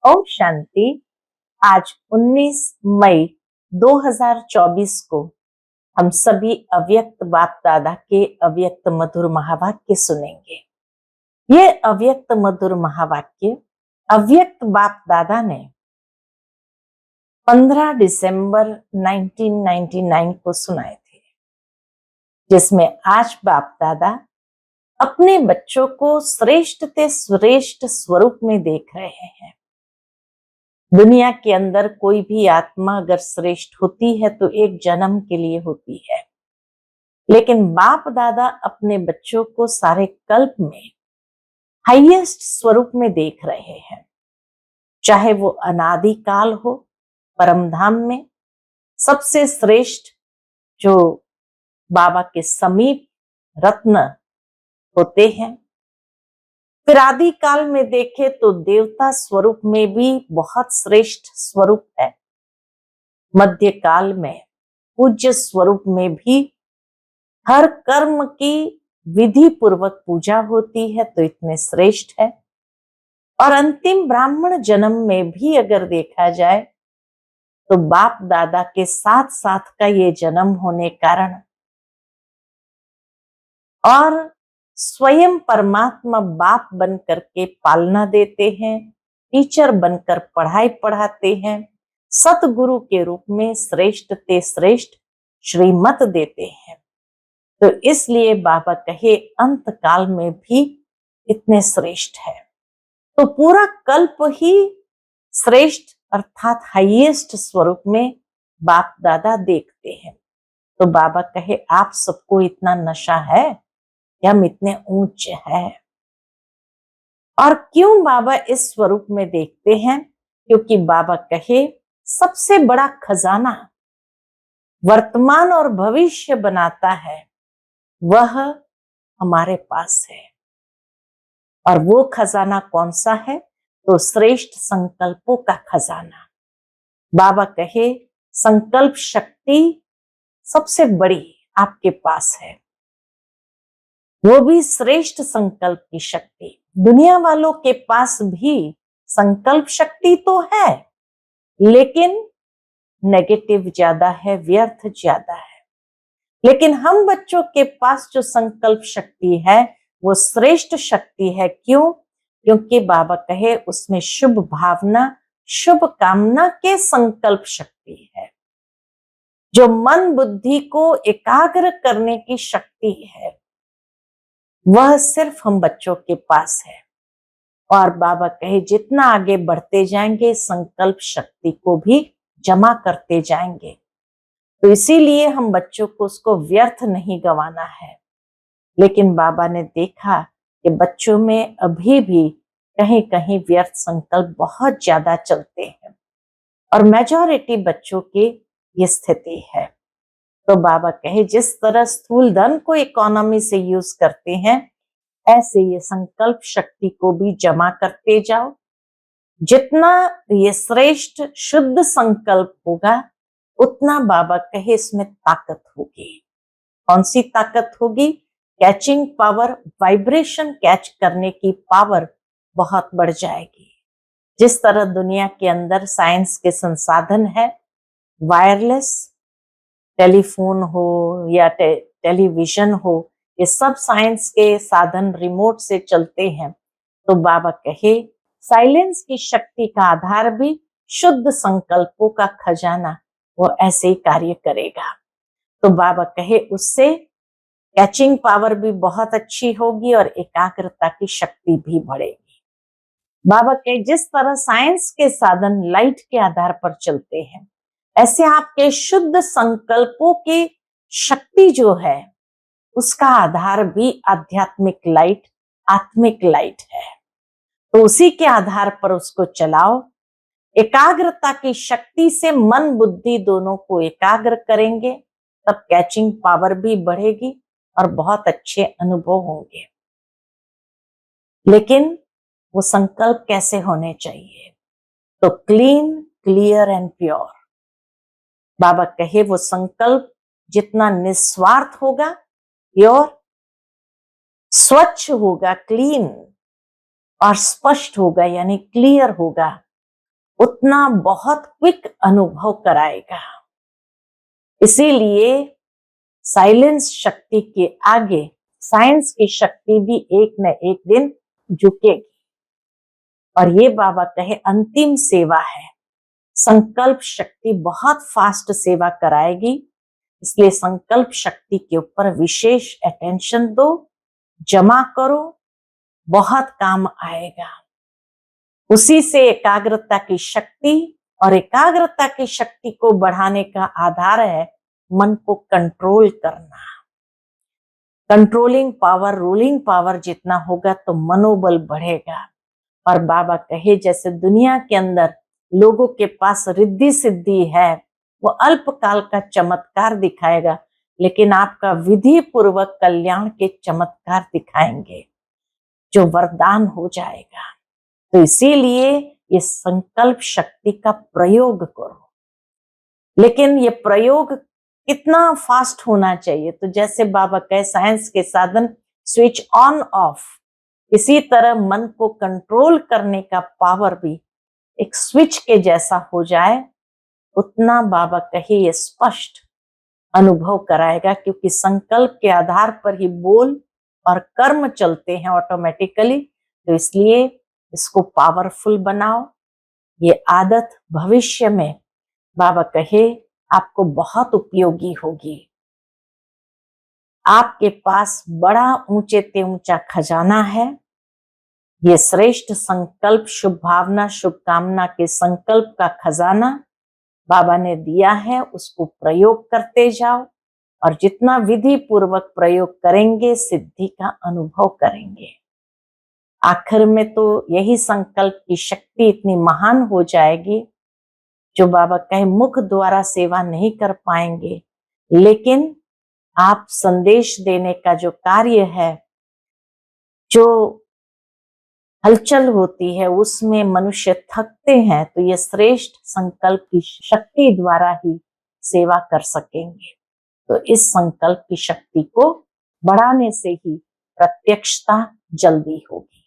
ओम शांति। आज 19 मई 2024 को हम सभी अव्यक्त बाप दादा के अव्यक्त मधुर महावाक्य सुनेंगे। ये अव्यक्त मधुर महावाक्य अव्यक्त बाप दादा ने 15 दिसंबर 1999 को सुनाए थे, जिसमें आज बाप दादा अपने बच्चों को श्रेष्ठ से श्रेष्ठ स्वरूप में देख रहे हैं। दुनिया के अंदर कोई भी आत्मा अगर श्रेष्ठ होती है तो एक जन्म के लिए होती है, लेकिन बाप दादा अपने बच्चों को सारे कल्प में हाईएस्ट स्वरूप में देख रहे हैं। चाहे वो अनादि काल हो, परमधाम में सबसे श्रेष्ठ जो बाबा के समीप रत्न होते हैं, फिर आदि काल में देखे तो देवता स्वरूप में भी बहुत श्रेष्ठ स्वरूप है। मध्य काल में पूज्य स्वरूप में भी हर कर्म की विधि पूर्वक पूजा होती है, तो इतने श्रेष्ठ है। और अंतिम ब्राह्मण जन्म में भी अगर देखा जाए तो बाप दादा के साथ साथ का ये जन्म होने कारण और स्वयं परमात्मा बाप बन करके पालना देते हैं, टीचर बनकर पढ़ाई पढ़ाते हैं, सतगुरु के रूप में श्रेष्ठ ते श्रेष्ठ श्रीमत देते हैं। तो इसलिए बाबा कहे अंत काल में भी इतने श्रेष्ठ है। तो पूरा कल्प ही श्रेष्ठ अर्थात हाईएस्ट स्वरूप में बाप दादा देखते हैं। तो बाबा कहे आप सबको इतना नशा है, हम इतने ऊंचे हैं। और क्यों बाबा इस स्वरूप में देखते हैं? क्योंकि बाबा कहे सबसे बड़ा खजाना वर्तमान और भविष्य बनाता है, वह हमारे पास है। और वो खजाना कौन सा है? तो श्रेष्ठ संकल्पों का खजाना। बाबा कहे संकल्प शक्ति सबसे बड़ी आपके पास है, वो भी श्रेष्ठ संकल्प की शक्ति। दुनिया वालों के पास भी संकल्प शक्ति तो है, लेकिन नेगेटिव ज्यादा है, व्यर्थ ज्यादा है। लेकिन हम बच्चों के पास जो संकल्प शक्ति है वो श्रेष्ठ शक्ति है। क्यों? क्योंकि बाबा कहे उसमें शुभ भावना, शुभ कामना के संकल्प शक्ति है, जो मन बुद्धि को एकाग्र करने की शक्ति है, वह सिर्फ हम बच्चों के पास है। और बाबा कहे जितना आगे बढ़ते जाएंगे संकल्प शक्ति को भी जमा करते जाएंगे। तो इसीलिए हम बच्चों को उसको व्यर्थ नहीं गंवाना है। लेकिन बाबा ने देखा कि बच्चों में अभी भी कहीं कहीं व्यर्थ संकल्प बहुत ज्यादा चलते हैं और मेजॉरिटी बच्चों की ये स्थिति है। तो बाबा कहे जिस तरह स्थूल धन को इकोनॉमी से यूज करते हैं, ऐसे ये संकल्प शक्ति को भी जमा करते जाओ। जितना ये श्रेष्ठ शुद्ध संकल्प होगा, उतना बाबा कहे इसमें ताकत होगी। कौन सी ताकत होगी? कैचिंग पावर, वाइब्रेशन कैच करने की पावर बहुत बढ़ जाएगी। जिस तरह दुनिया के अंदर साइंस के संसाधन है, वायरलेस टेलीफोन हो या टेलीविजन हो, ये सब साइंस के साधन रिमोट से चलते हैं। तो बाबा कहे साइलेंस की शक्ति का आधार भी शुद्ध संकल्पों का खजाना, वो ऐसे ही कार्य करेगा। तो बाबा कहे उससे कैचिंग पावर भी बहुत अच्छी होगी और एकाग्रता की शक्ति भी बढ़ेगी। बाबा कहे जिस तरह साइंस के साधन लाइट के आधार पर चलते हैं, ऐसे आपके शुद्ध संकल्पों की शक्ति जो है उसका आधार भी आध्यात्मिक लाइट, आत्मिक लाइट है। तो उसी के आधार पर उसको चलाओ। एकाग्रता की शक्ति से मन बुद्धि दोनों को एकाग्र करेंगे, तब कैचिंग पावर भी बढ़ेगी और बहुत अच्छे अनुभव होंगे। लेकिन वो संकल्प कैसे होने चाहिए? तो क्लीन, क्लियर एंड प्योर। बाबा कहे वो संकल्प जितना निस्वार्थ होगा, प्योर, स्वच्छ होगा, क्लीन और स्पष्ट होगा, यानी क्लियर होगा, उतना बहुत क्विक अनुभव कराएगा। इसीलिए साइलेंस शक्ति के आगे साइंस की शक्ति भी एक न एक दिन झुकेगी। और ये बाबा कहे अंतिम सेवा है। संकल्प शक्ति बहुत फास्ट सेवा कराएगी, इसलिए संकल्प शक्ति के ऊपर विशेष अटेंशन दो, जमा करो, बहुत काम आएगा। उसी से एकाग्रता की शक्ति, और एकाग्रता की शक्ति को बढ़ाने का आधार है मन को कंट्रोल करना। कंट्रोलिंग पावर, रूलिंग पावर जितना होगा तो मनोबल बढ़ेगा। और बाबा कहे जैसे दुनिया के अंदर लोगों के पास रिद्धि सिद्धि है, वो अल्पकाल का चमत्कार दिखाएगा, लेकिन आपका विधि पूर्वक कल्याण के चमत्कार दिखाएंगे जो वरदान हो जाएगा। तो इसीलिए ये संकल्प शक्ति का प्रयोग करो। लेकिन ये प्रयोग कितना फास्ट होना चाहिए? तो जैसे बाबा कहे साइंस के साधन स्विच ऑन ऑफ, इसी तरह मन को कंट्रोल करने का पावर भी एक स्विच के जैसा हो जाए, उतना बाबा कहे ये स्पष्ट अनुभव कराएगा। क्योंकि संकल्प के आधार पर ही बोल और कर्म चलते हैं ऑटोमेटिकली। तो इसलिए इसको पावरफुल बनाओ। ये आदत भविष्य में बाबा कहे आपको बहुत उपयोगी होगी। आपके पास बड़ा ऊंचे ते ऊंचा खजाना है। ये श्रेष्ठ संकल्प, शुभ भावना, शुभकामना के संकल्प का खजाना बाबा ने दिया है, उसको प्रयोग करते जाओ। और जितना विधि पूर्वक प्रयोग करेंगे सिद्धि का अनुभव करेंगे। आखिर में तो यही संकल्प की शक्ति इतनी महान हो जाएगी जो बाबा कहे मुख द्वारा सेवा नहीं कर पाएंगे, लेकिन आप संदेश देने का जो कार्य है, जो हलचल होती है, उसमें मनुष्य थकते हैं, तो ये श्रेष्ठ संकल्प की शक्ति द्वारा ही सेवा कर सकेंगे। तो इस संकल्प की शक्ति को बढ़ाने से ही प्रत्यक्षता जल्दी होगी।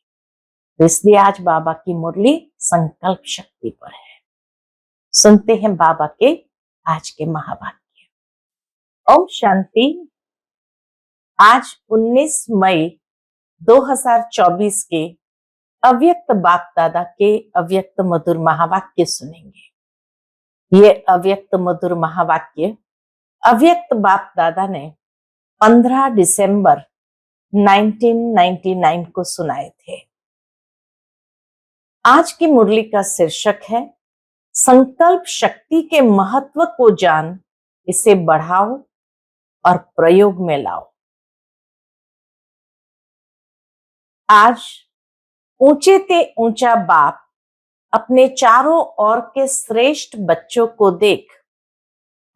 तो इसलिए आज बाबा की मुरली संकल्प शक्ति पर है। सुनते हैं बाबा के आज के महावाक्य। ओम शांति। आज 19 मई 2024 के अव्यक्त बाप दादा के अव्यक्त मधुर महावाक्य सुनेंगे। ये अव्यक्त मधुर महावाक्य अव्यक्त बाप दादा ने 15 दिसंबर 1999 को सुनाए थे। आज की मुरली का शीर्षक है संकल्प शक्ति के महत्व को जान, इसे बढ़ाओ और प्रयोग में लाओ। आज ऊंचे ते ऊंचा बाप अपने चारों ओर के श्रेष्ठ बच्चों को देख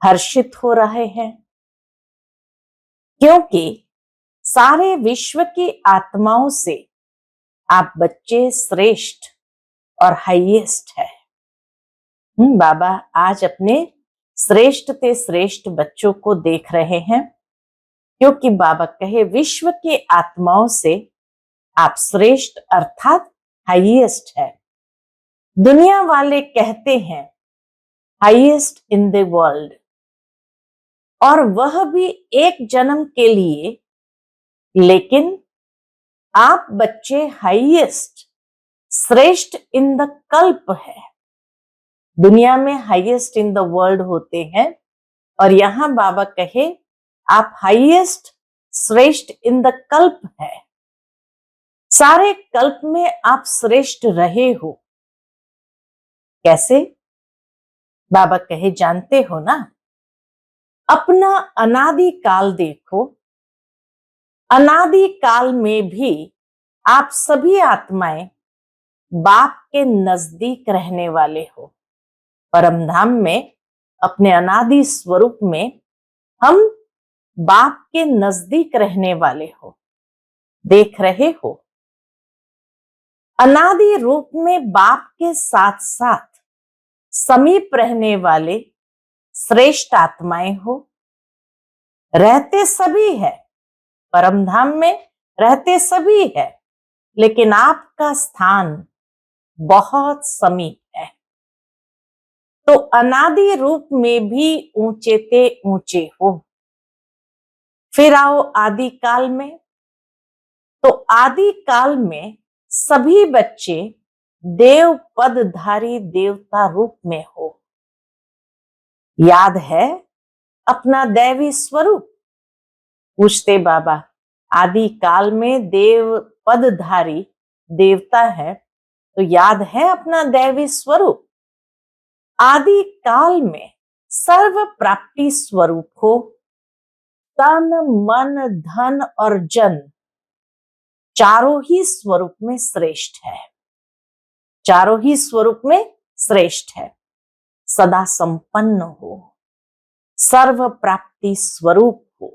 हर्षित हो रहे हैं, क्योंकि सारे विश्व की आत्माओं से आप बच्चे श्रेष्ठ और हाईएस्ट है। बाबा आज अपने श्रेष्ठ ते श्रेष्ठ बच्चों को देख रहे हैं, क्योंकि बाबा कहे विश्व की आत्माओं से आप श्रेष्ठ अर्थात हाईएस्ट है। दुनिया वाले कहते हैं हाईएस्ट इन द वर्ल्ड, और वह भी एक जन्म के लिए, लेकिन आप बच्चे हाईएस्ट श्रेष्ठ इन द कल्प है। दुनिया में हाईएस्ट इन द वर्ल्ड होते हैं, और यहां बाबा कहे आप हाईएस्ट श्रेष्ठ इन द कल्प है। सारे कल्प में आप श्रेष्ठ रहे हो। कैसे? बाबा कहे जानते हो ना, अपना अनादि काल देखो। अनादि काल में भी आप सभी आत्माएं बाप के नजदीक रहने वाले हो। परमधाम में अपने अनादि स्वरूप में हम बाप के नजदीक रहने वाले हो, देख रहे हो। अनादि रूप में बाप के साथ साथ समीप रहने वाले श्रेष्ठ आत्माएं हो। रहते सभी है, परमधाम में रहते सभी है, लेकिन आपका स्थान बहुत समीप है। तो अनादि रूप में भी ऊंचे ते ऊंचे हो। फिर आओ आदि काल में। तो आदि काल में सभी बच्चे देव पदधारी देवता रूप में हो। याद है अपना दैवी स्वरूप? पूछते बाबा, आदि काल में देव पदधारी देवता है, तो याद है अपना दैवी स्वरूप? आदि काल में सर्व प्राप्ति स्वरूप हो। तन मन धन और जन चारों ही स्वरूप में श्रेष्ठ है। चारों ही स्वरूप में श्रेष्ठ है। सदा संपन्न हो, सर्व प्राप्ति स्वरूप हो।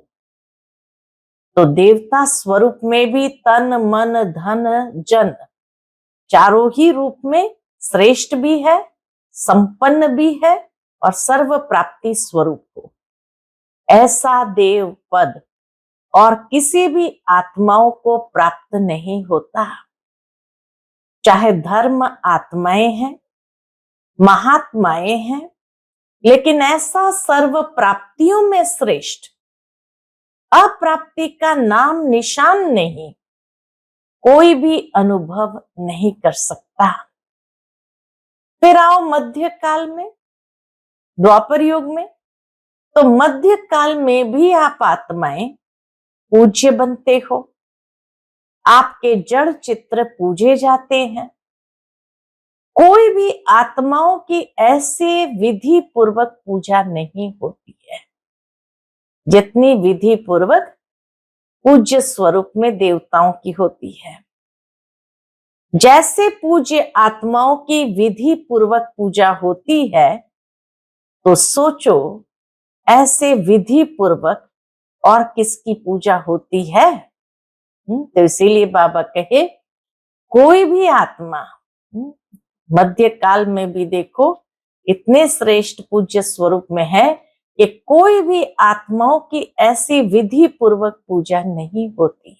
तो देवता स्वरूप में भी तन मन धन जन चारों ही रूप में श्रेष्ठ भी है, संपन्न भी है और सर्व प्राप्ति स्वरूप हो। ऐसा देव पद और किसी भी आत्माओं को प्राप्त नहीं होता। चाहे धर्म आत्माएं हैं, महात्माएं हैं, लेकिन ऐसा सर्व प्राप्तियों में श्रेष्ठ अप्राप्ति का नाम निशान नहीं, कोई भी अनुभव नहीं कर सकता। फिर आओ मध्य काल में, द्वापर युग में। तो मध्य काल में भी आप आत्माएं पूज्य बनते हो। आपके जड़ चित्र पूजे जाते हैं। कोई भी आत्माओं की ऐसे विधि पूर्वक पूजा नहीं होती है जितनी विधि पूर्वक पूज्य स्वरूप में देवताओं की होती है। जैसे पूज्य आत्माओं की विधि पूर्वक पूजा होती है, तो सोचो ऐसे विधि पूर्वक और किसकी पूजा होती है? तो इसीलिए बाबा कहे कोई भी आत्मा मध्य काल में भी देखो इतने श्रेष्ठ पूज्य स्वरूप में है कि कोई भी आत्माओं की ऐसी विधि पूर्वक पूजा नहीं होती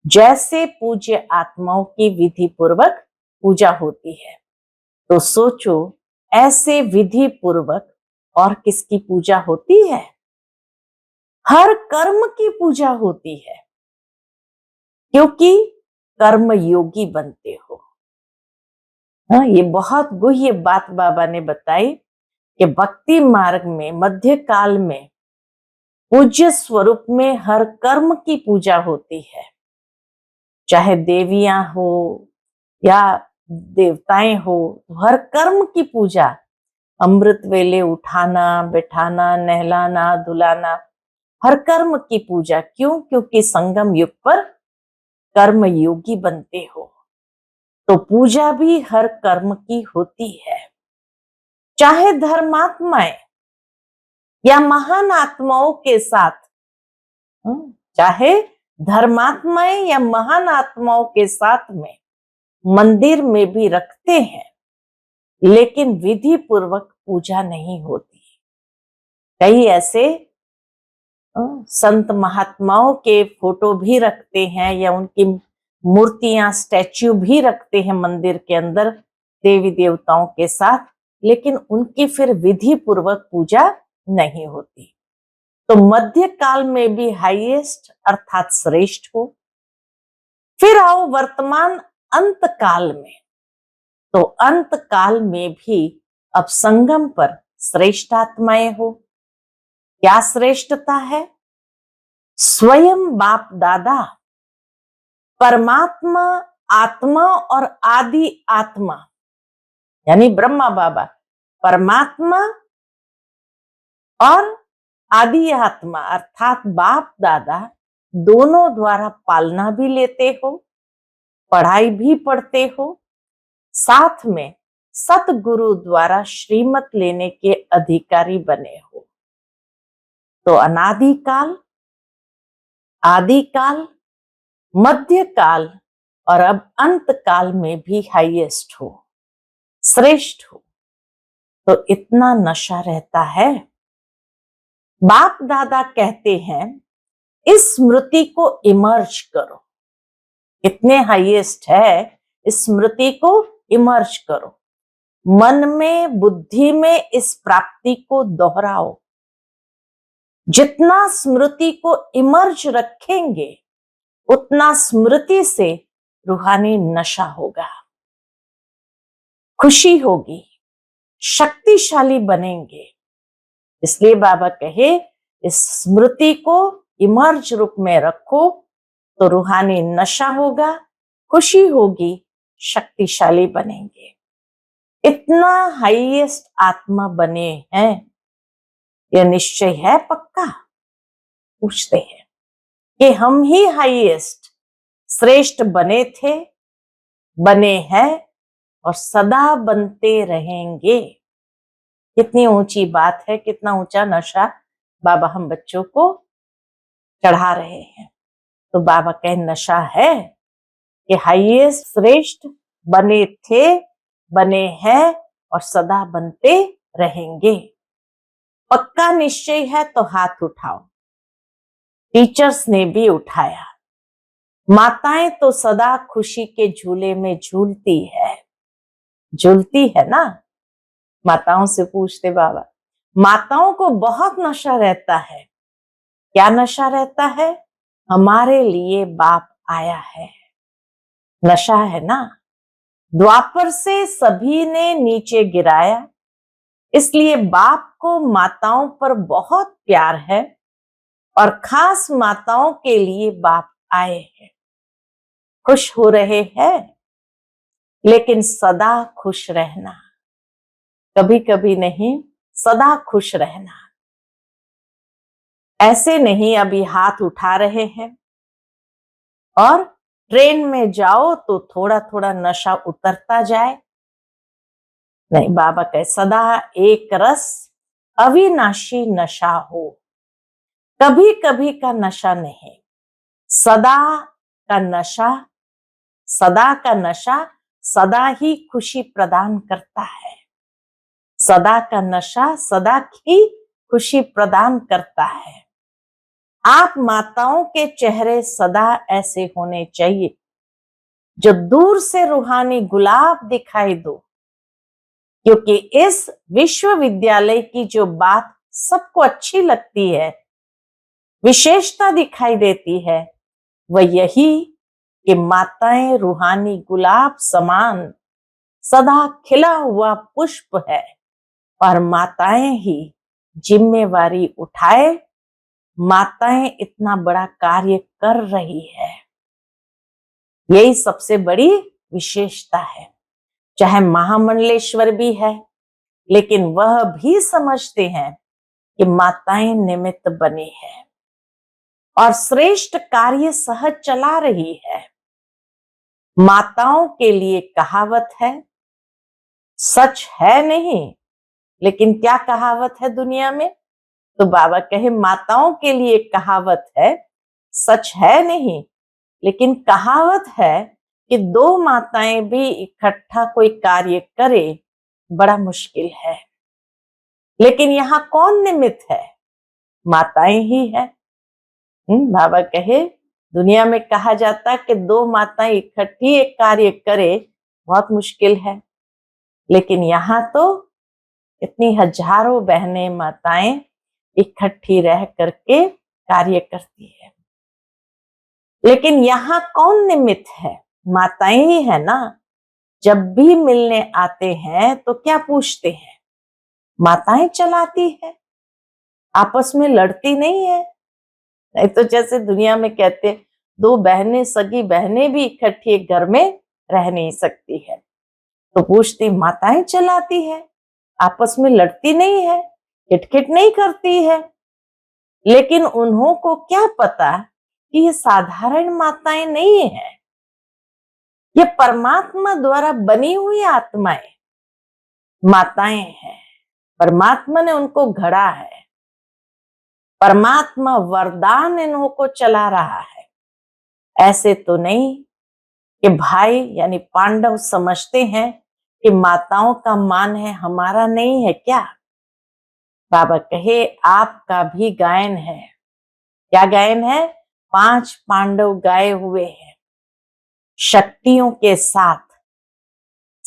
जैसे पूज्य आत्माओं की विधि पूर्वक पूजा होती है। तो सोचो ऐसे विधि पूर्वक और किसकी पूजा होती है? हर कर्म की पूजा होती है, क्योंकि कर्म योगी बनते हो। हाँ, ये बहुत गुह्य बात बाबा ने बताई कि भक्ति मार्ग में मध्य काल में पूज्य स्वरूप में हर कर्म की पूजा होती है। चाहे देवियां हो या देवताएं हो, हर कर्म की पूजा, अमृत वेले उठाना बैठाना नहलाना धुलाना, हर कर्म की पूजा। क्यों? क्योंकि संगम युग पर कर्म योगी बनते हो, तो पूजा भी हर कर्म की होती है। चाहे धर्मात्माएं या महान आत्माओं के साथ, चाहे धर्मात्माएं या महान आत्माओं के साथ में मंदिर में भी रखते हैं, लेकिन विधि पूर्वक पूजा नहीं होती। कई ऐसे संत महात्माओं के फोटो भी रखते हैं या उनकी मूर्तियां स्टैच्यू भी रखते हैं मंदिर के अंदर देवी देवताओं के साथ, लेकिन उनकी फिर विधि पूर्वक पूजा नहीं होती। तो मध्य काल में भी हाईएस्ट अर्थात श्रेष्ठ हो। फिर आओ वर्तमान अंत काल में। तो अंत काल में भी अब संगम पर श्रेष्ठ आत्माएं हो। क्या श्रेष्ठता है? स्वयं बाप दादा परमात्मा आत्मा और आदि आत्मा यानी ब्रह्मा बाबा परमात्मा और आदि आत्मा अर्थात बाप दादा दोनों द्वारा पालना भी लेते हो, पढ़ाई भी पढ़ते हो, साथ में सतगुरु द्वारा श्रीमत लेने के अधिकारी बने हो। तो अनादिकाल, आदिकाल, मध्यकाल और अब अंत काल में भी हाईएस्ट हो, श्रेष्ठ हो। तो इतना नशा रहता है। बाप दादा कहते हैं इस स्मृति को इमर्ज करो। इतने हाईएस्ट है, इस स्मृति को इमर्ज करो। मन में, बुद्धि में इस प्राप्ति को दोहराओ। जितना स्मृति को इमर्ज रखेंगे उतना स्मृति से रूहानी नशा होगा, खुशी होगी, शक्तिशाली बनेंगे। इसलिए बाबा कहे इस स्मृति को इमर्ज रूप में रखो तो रूहानी नशा होगा, खुशी होगी, शक्तिशाली बनेंगे। इतना हाईएस्ट आत्मा बने हैं, यह निश्चय है पक्का? पूछते हैं कि हम ही हाईएस्ट श्रेष्ठ बने थे, बने हैं और सदा बनते रहेंगे। कितनी ऊंची बात है, कितना ऊंचा नशा बाबा हम बच्चों को चढ़ा रहे हैं। तो बाबा कहे नशा है कि हाईएस्ट श्रेष्ठ बने थे, बने हैं और सदा बनते रहेंगे। पक्का निश्चय है तो हाथ उठाओ। टीचर्स ने भी उठाया। माताएं तो सदा खुशी के झूले में झूलती है ना। माताओं से पूछते बाबा, माताओं को बहुत नशा रहता है। क्या नशा रहता है? हमारे लिए बाप आया है, नशा है ना। द्वापर से सभी ने नीचे गिराया, इसलिए बाप को माताओं पर बहुत प्यार है और खास माताओं के लिए बाप आए हैं। खुश हो रहे हैं, लेकिन सदा खुश रहना, कभी कभी नहीं, सदा खुश रहना। ऐसे नहीं अभी हाथ उठा रहे हैं और ट्रेन में जाओ तो थोड़ा थोड़ा नशा उतरता जाए। नहीं, बाबा कहे सदा एक रस अविनाशी नशा हो, कभी कभी का नशा नहीं, सदा का नशा। सदा का नशा सदा ही खुशी प्रदान करता है। सदा का नशा सदा ही खुशी प्रदान करता है। आप माताओं के चेहरे सदा ऐसे होने चाहिए जो दूर से रूहानी गुलाब दिखाई दो, क्योंकि इस विश्वविद्यालय की जो बात सबको अच्छी लगती है, विशेषता दिखाई देती है, वह यही कि माताएं रूहानी गुलाब समान सदा खिला हुआ पुष्प है और माताएं ही जिम्मेवारी उठाए। माताएं इतना बड़ा कार्य कर रही है, यही सबसे बड़ी विशेषता है। चाहे महामंडलेश्वर भी है, लेकिन वह भी समझते हैं कि माताएं निमित्त बनी है और श्रेष्ठ कार्य सहज चला रही है। माताओं के लिए कहावत है, सच है नहीं, लेकिन क्या कहावत है दुनिया में? तो बाबा कहे माताओं के लिए कहावत है, सच है नहीं, लेकिन कहावत है कि दो माताएं भी इकट्ठा कोई कार्य करे बड़ा मुश्किल है। लेकिन यहाँ कौन निमित्त है? माताएं ही है। बाबा कहे दुनिया में कहा जाता है कि दो माताएं इकट्ठी एक कार्य करे बहुत मुश्किल है, लेकिन यहाँ तो इतनी हजारों बहनें माताएं इकट्ठी रह करके कार्य करती है। लेकिन यहाँ कौन निमित्त है? माताएं ही है ना। जब भी मिलने आते हैं तो क्या पूछते हैं? माताएं चलाती है, आपस में लड़ती नहीं है। नहीं तो जैसे दुनिया में कहते दो बहनें, सगी बहनें भी इकट्ठी एक घर में रह नहीं सकती है, तो पूछती माताएं चलाती है, आपस में लड़ती नहीं है, खिटखिट नहीं करती है। लेकिन उन्हों को क्या पता कि ये साधारण माताएं नहीं है, ये परमात्मा द्वारा बनी हुई आत्माएं माताएं हैं। परमात्मा ने उनको घड़ा है, परमात्मा वरदान इन्हों को चला रहा है। ऐसे तो नहीं कि भाई यानी पांडव समझते हैं कि माताओं का मान है, हमारा नहीं है क्या? बाबा कहे आपका भी गायन है। क्या गायन है? 5 पांडव गाए हुए हैं शक्तियों के साथ,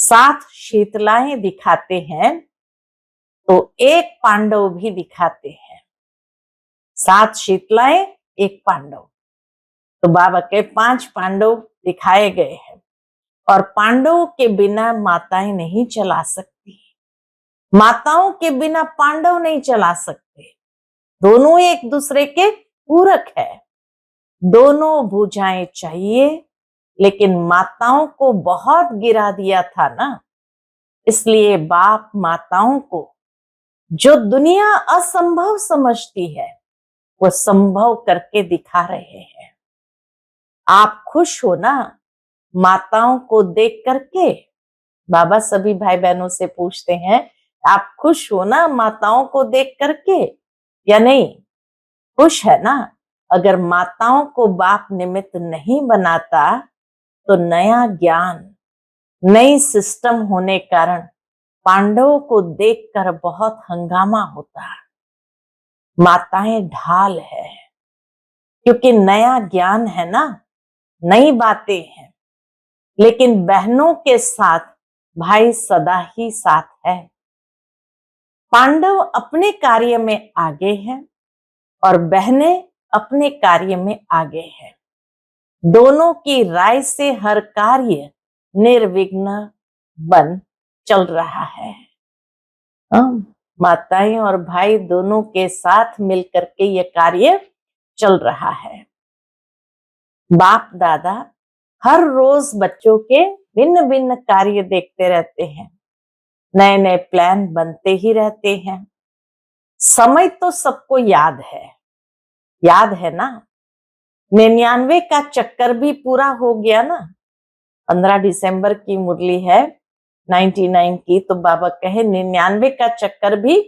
7 शीतलाएं दिखाते हैं तो एक पांडव भी दिखाते हैं। 7 शीतलाएं, एक पांडव। तो बाबा के 5 पांडव दिखाए गए हैं। और पांडवों के बिना माताएं नहीं चला सकती, माताओं के बिना पांडव नहीं चला सकते। दोनों एक दूसरे के पूरक है। दोनों भुजाएं चाहिए, लेकिन माताओं को बहुत गिरा दिया था ना, इसलिए बाप माताओं को जो दुनिया असंभव समझती है वो संभव करके दिखा रहे हैं। आप खुश हो ना माताओं को देख करके? बाबा सभी भाई बहनों से पूछते हैं, आप खुश हो ना माताओं को देख करके या नहीं? खुश है ना? अगर माताओं को बाप निमित्त नहीं बनाता तो नया ज्ञान, नई सिस्टम होने कारण पांडवों को देखकर बहुत हंगामा होता। माताएं ढाल है, क्योंकि नया ज्ञान है ना, नई बातें हैं। लेकिन बहनों के साथ भाई सदा ही साथ है। पांडव अपने कार्य में आगे हैं और बहनें अपने कार्य में आगे हैं। दोनों की राय से हर कार्य निर्विघ्न बन चल रहा है। माताएं और भाई दोनों के साथ मिलकर के ये कार्य चल रहा है। बाप दादा हर रोज बच्चों के भिन्न भिन्न कार्य देखते रहते हैं, नए नए प्लान बनते ही रहते हैं। समय तो सबको याद है ना। 99 का चक्कर भी पूरा हो गया ना। 15 दिसंबर की मुरली है 99 की, तो बाबा कहे 99 का चक्कर भी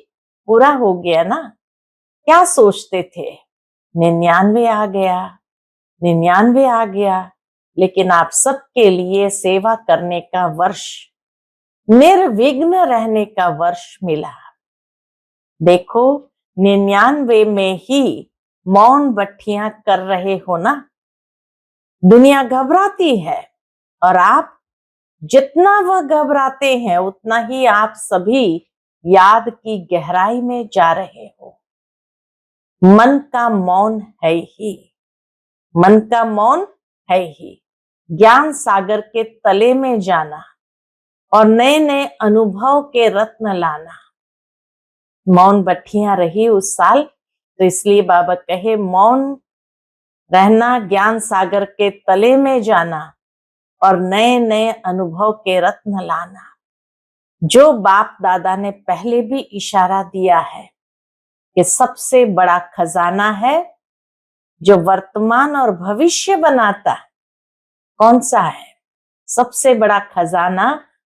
पूरा हो गया ना। क्या सोचते थे? 99 आ गया, 99 आ गया, लेकिन आप सबके लिए सेवा करने का वर्ष, निर्विघ्न रहने का वर्ष मिला। देखो 99 में ही मौन बट्टियां कर रहे हो ना। दुनिया घबराती है और आप जितना वह घबराते हैं उतना ही आप सभी याद की गहराई में जा रहे हो। मन का मौन है ही, मन का मौन है ही। ज्ञान सागर के तले में जाना और नए नए अनुभव के रत्न लाना। मौन बट्टियां रही उस साल, तो इसलिए बाबा कहे मौन रहना, ज्ञान सागर के तले में जाना और नए नए अनुभव के रत्न लाना। जो बाप दादा ने पहले भी इशारा दिया है कि सबसे बड़ा खजाना है जो वर्तमान और भविष्य बनाता है। कौन सा है सबसे बड़ा खजाना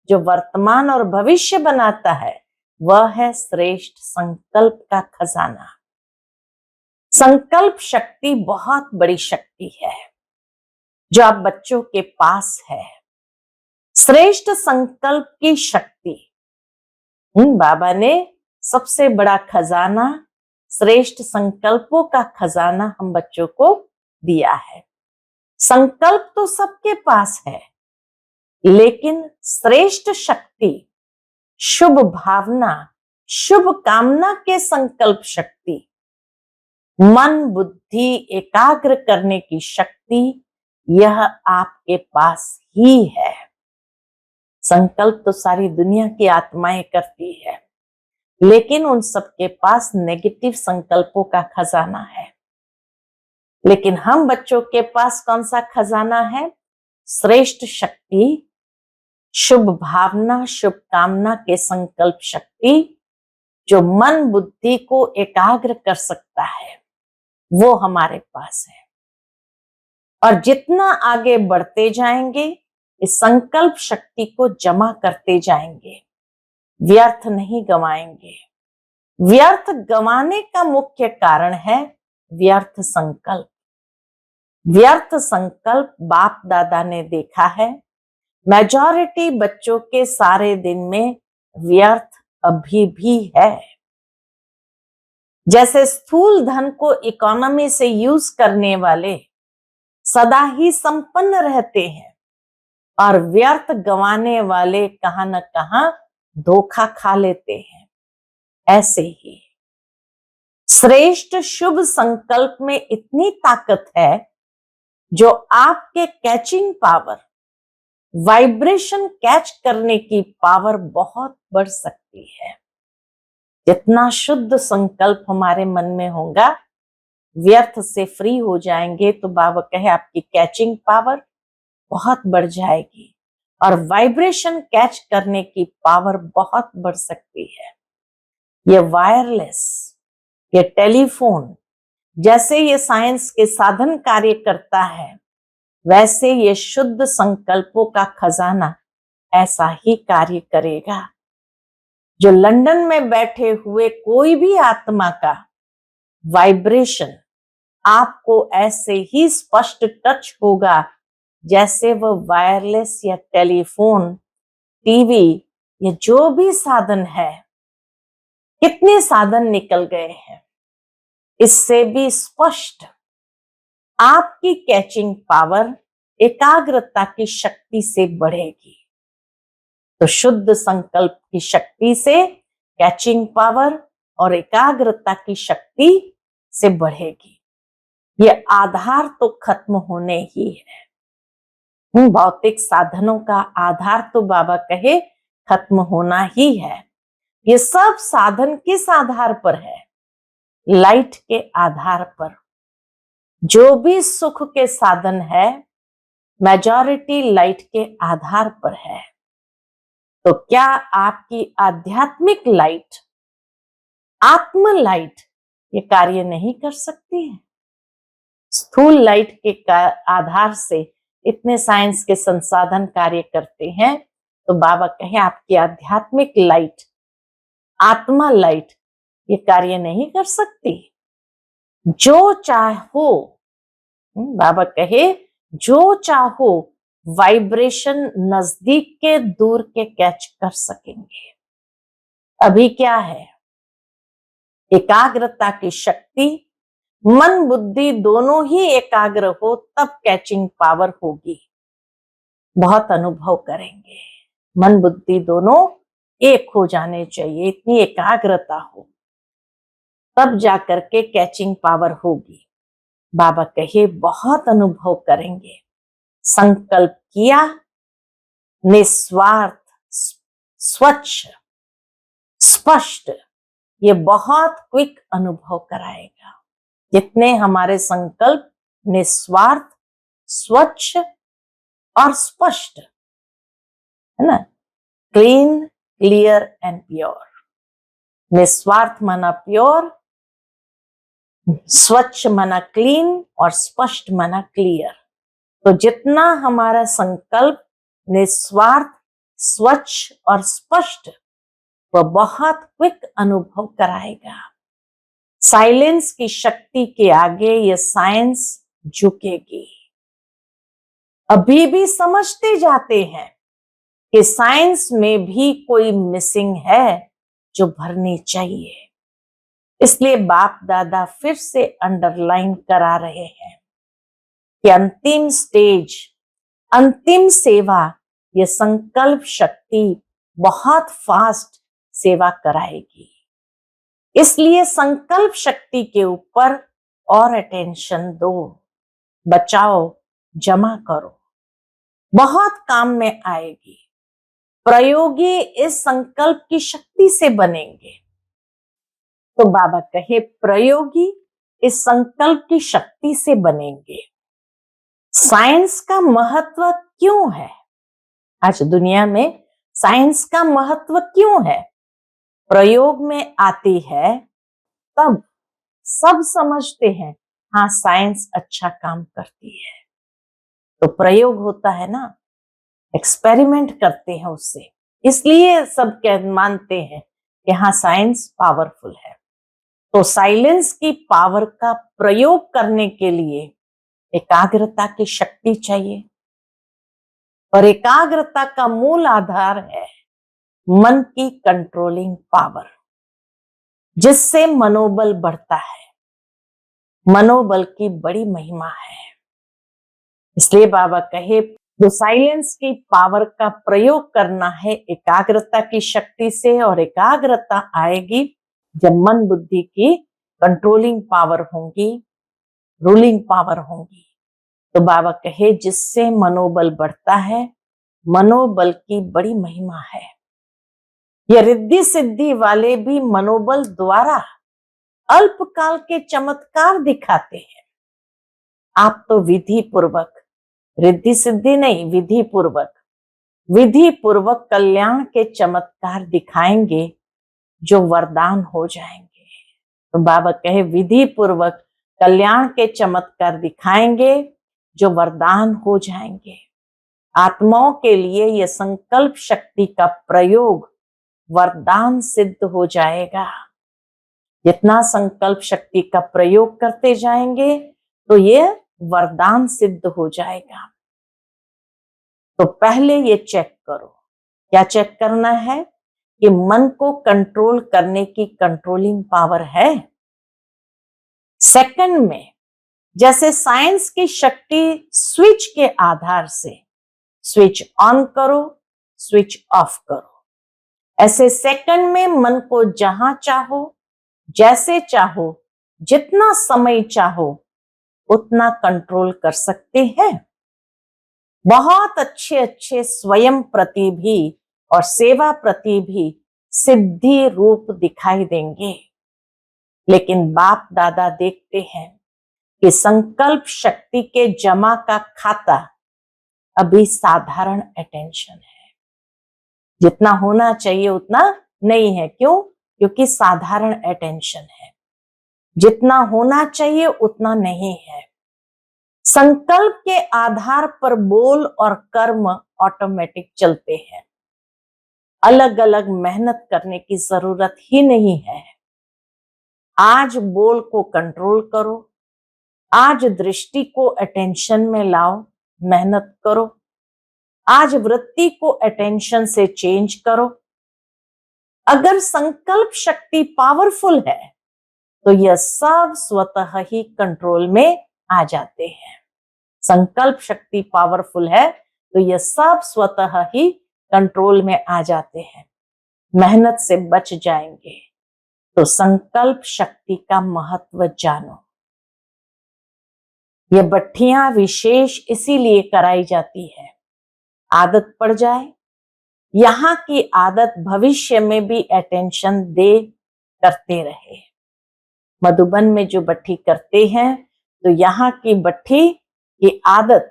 जो वर्तमान और भविष्य बनाता है? वह है श्रेष्ठ संकल्प का खजाना। संकल्प शक्ति बहुत बड़ी शक्ति है जो आप बच्चों के पास है। श्रेष्ठ संकल्प की शक्ति बाबा ने सबसे बड़ा खजाना, श्रेष्ठ संकल्पों का खजाना हम बच्चों को दिया है। संकल्प तो सबके पास है, लेकिन श्रेष्ठ शक्ति, शुभ भावना, शुभ कामना के संकल्प शक्ति, मन बुद्धि एकाग्र करने की शक्ति, यह आपके पास ही है। संकल्प तो सारी दुनिया की आत्माएं करती है, लेकिन उन सबके पास नेगेटिव संकल्पों का खजाना है। लेकिन हम बच्चों के पास कौन सा खजाना है? श्रेष्ठ शक्ति, शुभ भावना, शुभ कामना के संकल्प शक्ति, जो मन बुद्धि को एकाग्र कर सकता है, वो हमारे पास है। और जितना आगे बढ़ते जाएंगे इस संकल्प शक्ति को जमा करते जाएंगे, व्यर्थ नहीं गवाएंगे। व्यर्थ गंवाने का मुख्य कारण है व्यर्थ संकल्प। व्यर्थ संकल्प बाप दादा ने देखा है, मेजॉरिटी बच्चों के सारे दिन में व्यर्थ अभी भी है। जैसे स्थूल धन को इकोनॉमी से यूज करने वाले सदा ही संपन्न रहते हैं, और व्यर्थ गंवाने वाले कहां न कहां धोखा खा लेते हैं। ऐसे ही श्रेष्ठ शुभ संकल्प में इतनी ताकत है जो आपके कैचिंग पावर, वाइब्रेशन कैच करने की पावर बहुत बढ़ सकती है। जितना शुद्ध संकल्प हमारे मन में होगा, व्यर्थ से फ्री हो जाएंगे, तो बाबा कहे आपकी कैचिंग पावर बहुत बढ़ जाएगी और वाइब्रेशन कैच करने की पावर बहुत बढ़ सकती है। ये वायरलेस, ये टेलीफोन, जैसे ये साइंस के साधन कार्य करता है, वैसे ये शुद्ध संकल्पों का खजाना ऐसा ही कार्य करेगा। जो लंदन में बैठे हुए कोई भी आत्मा का वाइब्रेशन आपको ऐसे ही स्पष्ट टच होगा जैसे वह वायरलेस या टेलीफोन, टीवी या जो भी साधन है। कितने साधन निकल गए हैं, इससे भी स्पष्ट आपकी कैचिंग पावर एकाग्रता की शक्ति से बढ़ेगी। तो शुद्ध संकल्प की शक्ति से कैचिंग पावर और एकाग्रता की शक्ति से बढ़ेगी। ये आधार तो खत्म होने ही है। भौतिक साधनों का आधार तो बाबा कहे खत्म होना ही है। ये सब साधन किस आधार पर है? लाइट के आधार पर। जो भी सुख के साधन है, मेजॉरिटी लाइट के आधार पर है। तो क्या आपकी आध्यात्मिक लाइट, आत्म लाइट, ये कार्य नहीं कर सकती है? स्थूल लाइट के आधार से इतने साइंस के संसाधन कार्य करते हैं, तो बाबा कहे आपकी आध्यात्मिक लाइट, आत्मा लाइट, ये कार्य नहीं कर सकती? जो चाहो, बाबा कहे जो चाहो वाइब्रेशन नजदीक के दूर के कैच कर सकेंगे। अभी क्या है? एकाग्रता की शक्ति, मन बुद्धि दोनों ही एकाग्र हो तब कैचिंग पावर होगी। बहुत अनुभव करेंगे, मन बुद्धि दोनों एक हो जाने चाहिए, इतनी एकाग्रता हो, तब जाकर के कैचिंग पावर होगी। बाबा कहे बहुत अनुभव करेंगे। संकल्प किया, निस्वार्थ, स्वच्छ, स्पष्ट, ये बहुत क्विक अनुभव कराएगा। जितने हमारे संकल्प निस्वार्थ, स्वच्छ और स्पष्ट है ना, क्लीन, क्लियर एंड प्योर। निस्वार्थ माना प्योर, स्वच्छ माना क्लीन और स्पष्ट माना क्लियर। तो जितना हमारा संकल्प निस्वार्थ, स्वच्छ और स्पष्ट, वह बहुत क्विक अनुभव कराएगा। साइलेंस की शक्ति के आगे ये साइंस झुकेगी। अभी भी समझते जाते हैं कि साइंस में भी कोई मिसिंग है जो भरनी चाहिए। इसलिए बाप दादा फिर से अंडरलाइन करा रहे हैं कि अंतिम स्टेज, अंतिम सेवा, ये संकल्प शक्ति बहुत फास्ट सेवा कराएगी। इसलिए संकल्प शक्ति के ऊपर और अटेंशन दो, बचाओ, जमा करो, बहुत काम में आएगी। प्रयोगी इस संकल्प की शक्ति से बनेंगे। तो बाबा कहे प्रयोगी इस संकल्प की शक्ति से बनेंगे। साइंस का महत्व क्यों है? आज दुनिया में साइंस का महत्व क्यों है? प्रयोग में आती है तब सब समझते हैं, हाँ साइंस अच्छा काम करती है। तो प्रयोग होता है ना, एक्सपेरिमेंट करते हैं उससे, इसलिए सब मानते हैं कि हाँ साइंस पावरफुल है। तो साइलेंस की पावर का प्रयोग करने के लिए एकाग्रता की शक्ति चाहिए, और एकाग्रता का मूल आधार है मन की कंट्रोलिंग पावर, जिससे मनोबल बढ़ता है। मनोबल की बड़ी महिमा है। इसलिए बाबा कहे तो साइलेंस की पावर का प्रयोग करना है एकाग्रता की शक्ति से, और एकाग्रता आएगी जब मन बुद्धि की कंट्रोलिंग पावर होंगी, रूलिंग पावर होंगी। तो बाबा कहे जिससे मनोबल बढ़ता है, मनोबल की बड़ी महिमा है। ये रिद्धि सिद्धि वाले भी मनोबल द्वारा अल्पकाल के चमत्कार दिखाते हैं। आप तो विधि पूर्वक, रिद्धि सिद्धि नहीं, विधि पूर्वक कल्याण के चमत्कार दिखाएंगे जो वरदान हो जाएंगे। तो बाबा कहे विधि पूर्वक कल्याण के चमत्कार दिखाएंगे जो वरदान हो जाएंगे। आत्माओं के लिए यह संकल्प शक्ति का प्रयोग वरदान सिद्ध हो जाएगा। जितना संकल्प शक्ति का प्रयोग करते जाएंगे तो ये वरदान सिद्ध हो जाएगा। तो पहले ये चेक करो, क्या चेक करना है कि मन को कंट्रोल करने की कंट्रोलिंग पावर है। सेकंड में जैसे साइंस की शक्ति स्विच के आधार से स्विच ऑन करो, स्विच ऑफ करो, ऐसे सेकंड में मन को जहां चाहो, जैसे चाहो, जितना समय चाहो उतना कंट्रोल कर सकते हैं। बहुत अच्छे अच्छे स्वयं प्रति भी और सेवा प्रति भी सिद्धि रूप दिखाई देंगे, लेकिन बाप दादा देखते हैं कि संकल्प शक्ति के जमा का खाता अभी साधारण अटेंशन है। जितना होना चाहिए उतना नहीं है। क्यों? क्योंकि साधारण अटेंशन है। जितना होना चाहिए उतना नहीं है। संकल्प के आधार पर बोल और कर्म ऑटोमेटिक चलते हैं। अलग अलग मेहनत करने की जरूरत ही नहीं है। आज बोल को कंट्रोल करो, आज दृष्टि को अटेंशन में लाओ, मेहनत करो। आज वृत्ति को अटेंशन से चेंज करो। अगर संकल्प शक्ति पावरफुल है तो यह सब स्वतः ही कंट्रोल में आ जाते हैं। संकल्प शक्ति पावरफुल है तो यह सब स्वतः ही कंट्रोल में आ जाते हैं, मेहनत से बच जाएंगे। तो संकल्प शक्ति का महत्व जानो। ये बट्टियां विशेष इसीलिए कराई जाती है, आदत पड़ जाए। यहाँ की आदत भविष्य में भी अटेंशन दे करते रहे। मधुबन में जो बट्टी करते हैं तो यहाँ की बट्टी की आदत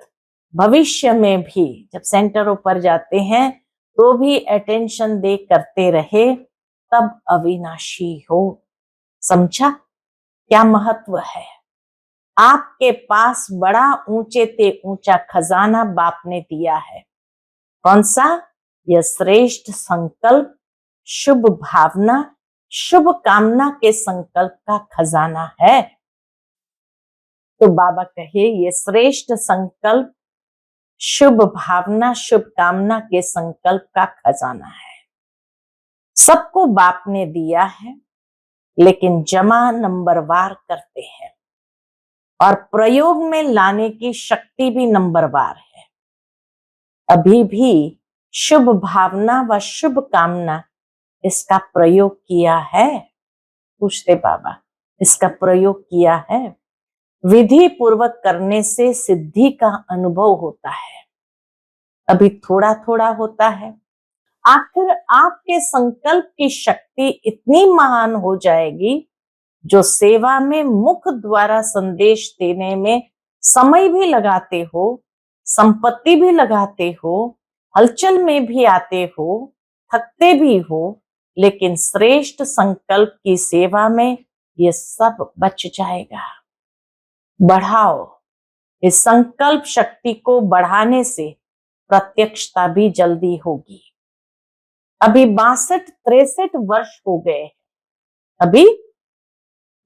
भविष्य में भी जब सेंटरों पर जाते हैं तो भी अटेंशन दे करते रहे, तब अविनाशी हो। समझा क्या महत्व है? आपके पास बड़ा ऊंचे ते ऊंचा खजाना बाप ने दिया है। कौन सा? यह श्रेष्ठ संकल्प, शुभ भावना, शुभ कामना के संकल्प का खजाना है। तो बाबा कहे ये श्रेष्ठ संकल्प, शुभ भावना, शुभ कामना के संकल्प का खजाना है। सबको बाप ने दिया है, लेकिन जमा नंबरवार करते हैं और प्रयोग में लाने की शक्ति भी नंबरवार है। अभी भी शुभ भावना व शुभ कामना इसका प्रयोग किया है? पूछते बाबा, इसका प्रयोग किया है? विधि पूर्वक करने से सिद्धि का अनुभव होता है, अभी थोड़ा थोड़ा होता है। आखिर आपके संकल्प की शक्ति इतनी महान हो जाएगी जो सेवा में मुख द्वारा संदेश देने में समय भी लगाते हो, संपत्ति भी लगाते हो, हलचल में भी आते हो, थकते भी हो, लेकिन श्रेष्ठ संकल्प की सेवा में ये सब बच जाएगा। बढ़ाओ। इस संकल्प शक्ति को बढ़ाने से प्रत्यक्षता भी जल्दी होगी। अभी 62-63 वर्ष हो गए, अभी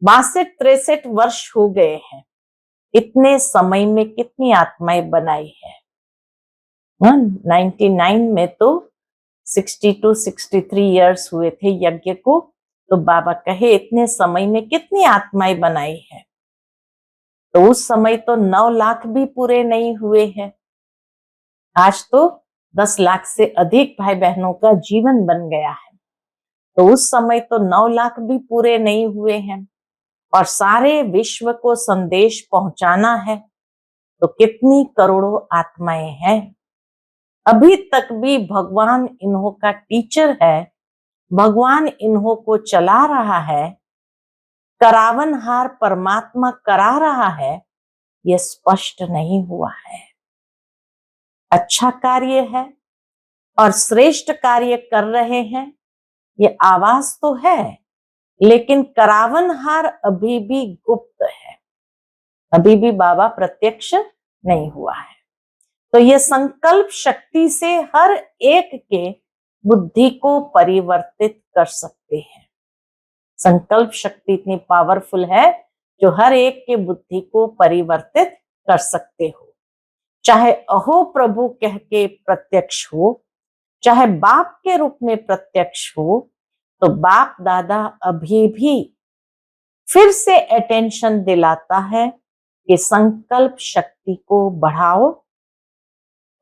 62-63 वर्ष हो गए हैं। इतने समय में कितनी आत्माएं बनाई है? 99 में तो 62-63 इयर्स हुए थे यज्ञ को। तो बाबा कहे इतने समय में कितनी आत्माएं बनाई है। तो उस समय तो 9 लाख भी पूरे नहीं हुए हैं। आज तो 10 लाख से अधिक भाई बहनों का जीवन बन गया है। तो उस समय तो 9 लाख भी पूरे नहीं हुए हैं और सारे विश्व को संदेश पहुंचाना है तो कितनी करोड़ों आत्माएं हैं। अभी तक भी भगवान इन्हों का टीचर है, भगवान इन्हों को चला रहा है, करावनहार परमात्मा करा रहा है, यह स्पष्ट नहीं हुआ है। अच्छा कार्य है और श्रेष्ठ कार्य कर रहे हैं, ये आवाज तो है, लेकिन करावनहार अभी भी गुप्त है, अभी भी बाबा प्रत्यक्ष नहीं हुआ है। तो ये संकल्प शक्ति से हर एक के बुद्धि को परिवर्तित कर सकते हैं। संकल्प शक्ति इतनी पावरफुल है जो हर एक के बुद्धि को परिवर्तित कर सकते हो। चाहे अहो प्रभु कह के प्रत्यक्ष हो, चाहे बाप के रूप में प्रत्यक्ष हो, तो बाप दादा अभी भी फिर से अटेंशन दिलाता है कि संकल्प शक्ति को बढ़ाओ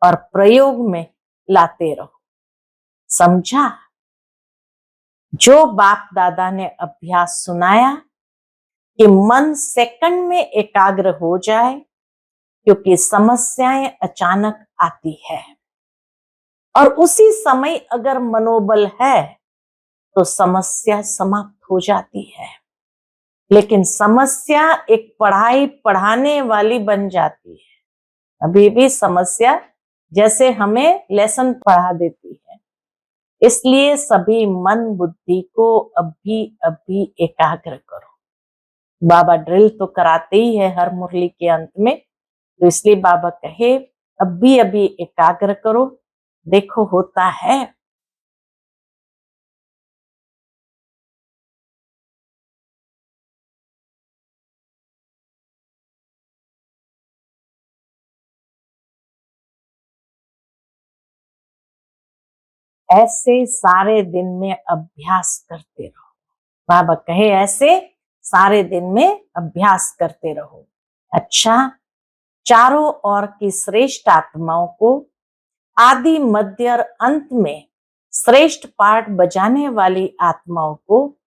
और प्रयोग में लाते रहो। समझा? जो बाप दादा ने अभ्यास सुनाया कि मन सेकंड में एकाग्र हो जाए, क्योंकि समस्याएं अचानक आती है और उसी समय अगर मनोबल है तो समस्या समाप्त हो जाती है। लेकिन समस्या एक पढ़ाई पढ़ाने वाली बन जाती है। अभी भी समस्या जैसे हमें लेसन पढ़ा देती है। इसलिए सभी मन बुद्धि को अभी अभी एकाग्र करो। बाबा ड्रिल तो कराते ही है हर मुरली के अंत में, तो इसलिए बाबा कहे अभी अभी एकाग्र करो, देखो होता है। ऐसे सारे दिन में अभ्यास करते रहो। बाबा कहे ऐसे सारे दिन में अभ्यास करते रहो। अच्छा, चारों ओर की श्रेष्ठ आत्माओं को आदि मध्य और अंत में श्रेष्ठ पाठ बजाने वाली आत्माओं को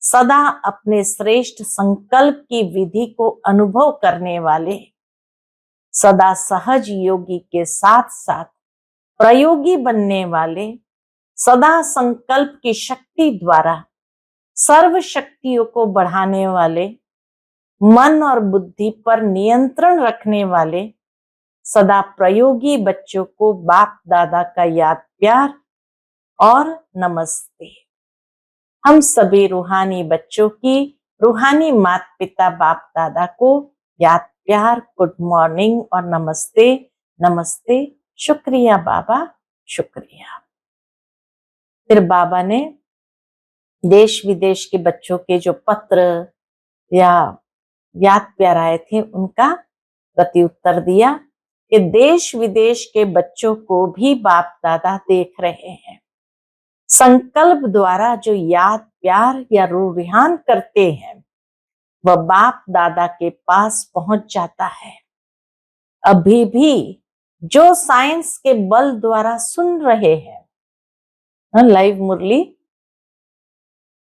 सदा अपने श्रेष्ठ संकल्प की विधि को अनुभव करने वाले, सदा सहज योगी के साथ साथ प्रयोगी बनने वाले, सदा संकल्प की शक्ति द्वारा सर्व शक्तियों को बढ़ाने वाले, मन और बुद्धि पर नियंत्रण रखने वाले, सदा प्रयोगी बच्चों को बाप दादा का याद प्यार और नमस्ते। हम सभी रूहानी बच्चों की रूहानी माता पिता बाप दादा को याद प्यार, गुड मॉर्निंग और नमस्ते। नमस्ते, शुक्रिया बाबा, शुक्रिया। फिर बाबा ने देश विदेश के बच्चों के जो पत्र या याद प्यार आए थे उनका प्रति उत्तर दिया कि देश विदेश के बच्चों को भी बाप दादा देख रहे हैं। संकल्प द्वारा जो याद प्यार या रूहान करते हैं वह बाप दादा के पास पहुंच जाता है। अभी भी जो साइंस के बल द्वारा सुन रहे हैं लाइव मुरली,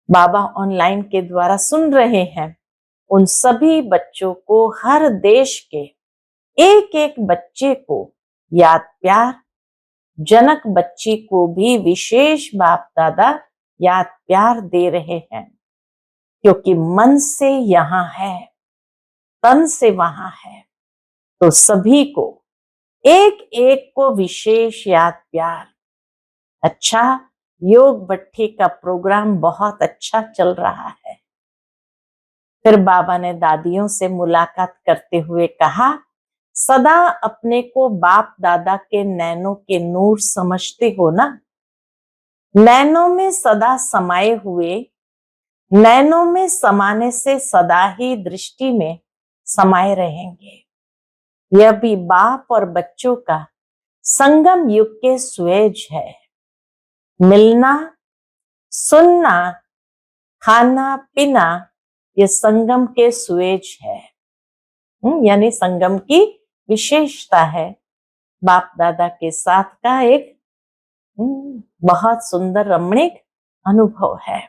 बाबा ऑनलाइन के द्वारा सुन रहे हैं, उन सभी बच्चों को, हर देश के एक एक बच्चे को याद प्यार, जनक बच्ची को भी विशेष बाप दादा याद प्यार दे रहे हैं, क्योंकि मन से यहाँ है, तन से वहां है। तो सभी को एक एक को विशेष याद प्यार। अच्छा, योग भट्ठी का प्रोग्राम बहुत अच्छा चल रहा है। फिर बाबा ने दादियों से मुलाकात करते हुए कहा, सदा अपने को बाप दादा के नैनों के नूर समझते हो ना? नैनों में सदा समाये हुए, नैनों में समाने से सदा ही दृष्टि में समाये रहेंगे। यह भी बाप और बच्चों का संगम युग के स्वेज है। मिलना, सुनना, खाना पीना, ये संगम के स्वेज है, यानी संगम की विशेषता है। बाप दादा के साथ का एक बहुत सुंदर रमणीक अनुभव है।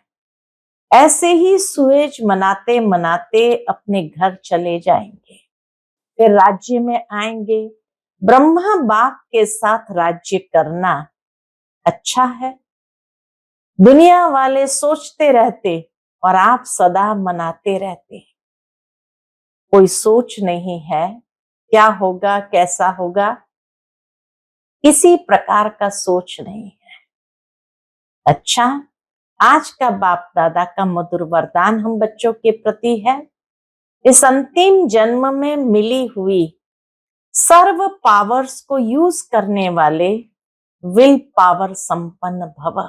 ऐसे ही सुएज मनाते मनाते अपने घर चले जाएंगे, फिर राज्य में आएंगे। ब्रह्मा बाप के साथ राज्य करना अच्छा है। दुनिया वाले सोचते रहते और आप सदा मनाते रहते। कोई सोच नहीं है क्या होगा कैसा होगा, किसी प्रकार का सोच नहीं है। अच्छा, आज का बाप दादा का मधुर वरदान हम बच्चों के प्रति है, इस अंतिम जन्म में मिली हुई सर्व पावर्स को यूज करने वाले विल पावर संपन्न भव।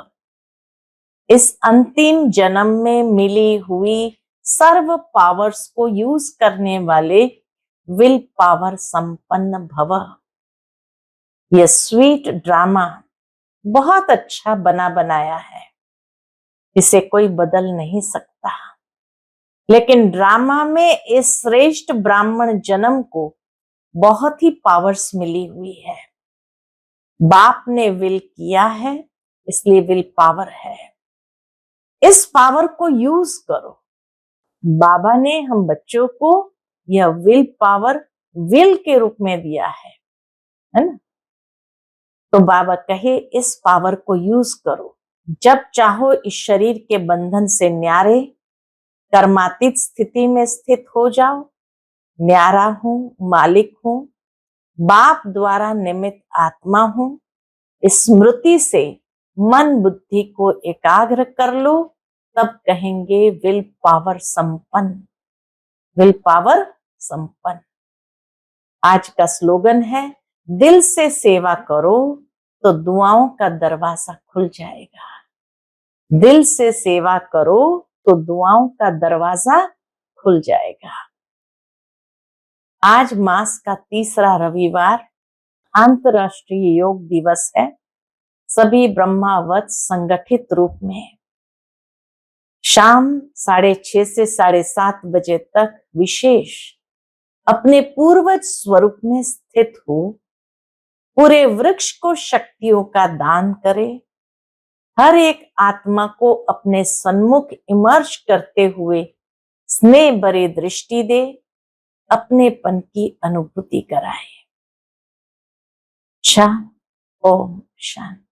इस अंतिम जन्म में मिली हुई सर्व पावर्स को यूज करने वाले विल पावर संपन्न भव। यह स्वीट ड्रामा बहुत अच्छा बना बनाया है, इसे कोई बदल नहीं सकता। लेकिन ड्रामा में इस श्रेष्ठ ब्राह्मण जन्म को बहुत ही पावर्स मिली हुई है। बाप ने विल किया है, इसलिए विल पावर है। इस पावर को यूज करो। बाबा ने हम बच्चों को यह विल पावर विल के रूप में दिया है ना? तो बाबा कहे इस पावर को यूज करो। जब चाहो इस शरीर के बंधन से न्यारे कर्मातीत स्थिति में स्थित हो जाओ। न्यारा हूं, मालिक हूं, बाप द्वारा निमित्त आत्मा हूं। स्मृति से मन बुद्धि को एकाग्र कर लो, तब कहेंगे विल पावर संपन्न। विल पावर संपन्न। आज का स्लोगन है, दिल से सेवा करो तो दुआओं का दरवाजा खुल जाएगा। दिल से सेवा करो तो दुआओं का दरवाजा खुल जाएगा। आज मास का तीसरा रविवार अंतर्राष्ट्रीय योग दिवस है। सभी ब्रह्मावत संगठित रूप में शाम 6:30 से 7:30 बजे तक विशेष अपने पूर्वज स्वरूप में स्थित हो पूरे वृक्ष को शक्तियों का दान करे। हर एक आत्मा को अपने सन्मुख इमर्ज करते हुए स्नेह भरी दृष्टि दे, अपनेपन की अनुभूति कराए। ओम शांति।